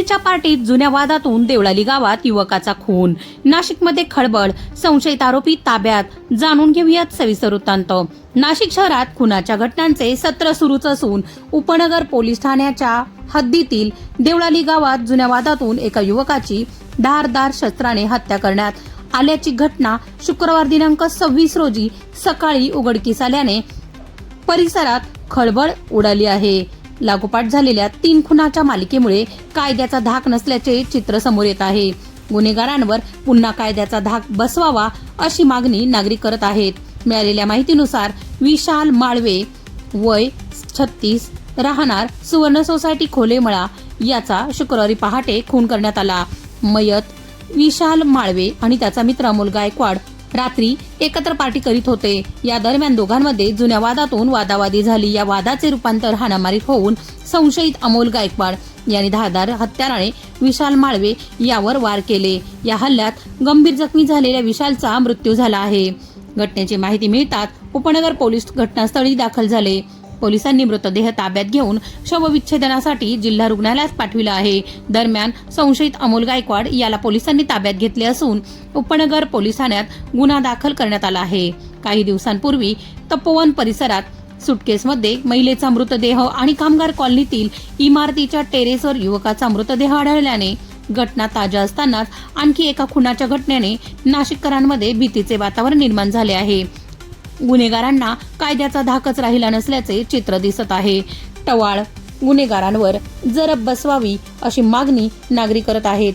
रात्रीच्या पार्टीत जुन्या वादातून देवळाली गावात युवकाचा खून. नाशिकमध्ये खळबळ, संशयित आरोपी ताब्यात. जाणून घेऊयात सविस्तर वृत्तांत. नाशिक शहरात खुनाच्या घटनांचे सत्र सुरूच असून उपनगर पोलीस ठाण्याच्या हद्दीतील देवळाली गावात जुन्या वादातून एका युवकाची धारदार शस्त्राने हत्या करण्यात आल्याची घटना शुक्रवार दिनांक 26 रोजी सकाळी उघडकीस आल्याने परिसरात खळबळ उडाली आहे. लागोपाठ झालेल्या 3 खुनाच्या मालिकेमुळे कायद्याचा धाक नसल्याचे चित्र समोर येत आहे. गुन्हेगारांवर पुन्हा कायद्याचा धाक बसवावा अशी मागणी नागरिक करत आहेत. मिळालेल्या माहितीनुसार विशाल माळवे वय 36 राहणार सुवर्ण सोसायटी खोलेमळा याचा शुक्रवारी पहाटे खून करण्यात आला. मयत विशाल माळवे आणि त्याचा मित्र अमोल गायकवाड रात्री एकत्र पार्टी करीत होते. या दरम्यान दोघांमध्ये जुन्या वादातून वादावादी झाली. या वादाचे रूपांतर हाणामारीत होऊन संशयित अमोल गायकवाड यांनी धारदार हत्याराने विशाल माळवे यावर वार केले. या हल्ल्यात गंभीर जखमी झालेल्या विशालचा मृत्यू झाला आहे. घटनेची माहिती मिळताच उपनगर पोलीस घटनास्थळी दाखल झाले. पोलिसांनी मृतदेह ताब्यात घेऊन शवविच्छेदनासाठी जिल्हा रुग्णालयात पाठविला आहे. दरम्यान संशयित अमोल गायकवाड याला पोलिसांनी ताब्यात घेतले असून उपनगर पोलीस ठाण्यात गुन्हा दाखल करण्यात आला आहे. काही दिवसांपूर्वी तपोवन परिसरात सुटकेसमध्ये महिलेचा मृतदेह आणि कामगार कॉलनीतील इमारतीच्या टेरेसवर युवकाचा मृतदेह आढळल्याने घटना ताज्या असतानाच आणखी एका खुनाच्या घटनेने नाशिककरांमध्ये भीतीचे वातावरण निर्माण झाले आहे. गुन्हेगारांना कायद्याचा धाकच राहिला नसल्याचे चित्र दिसत आहे. टवाळ गुन्हेगारांवर जरब बसवावी अशी मागणी नागरिक करत आहेत.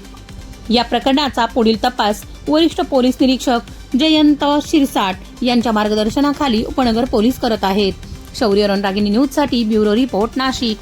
या प्रकरणाचा पुढील तपास वरिष्ठ पोलीस निरीक्षक जयंत शिरसाट यांच्या मार्गदर्शनाखाली उपनगर पोलीस करत आहेत. शौर्य रणरागिणी न्यूजसाठी ब्युरो रिपोर्ट नाशिक.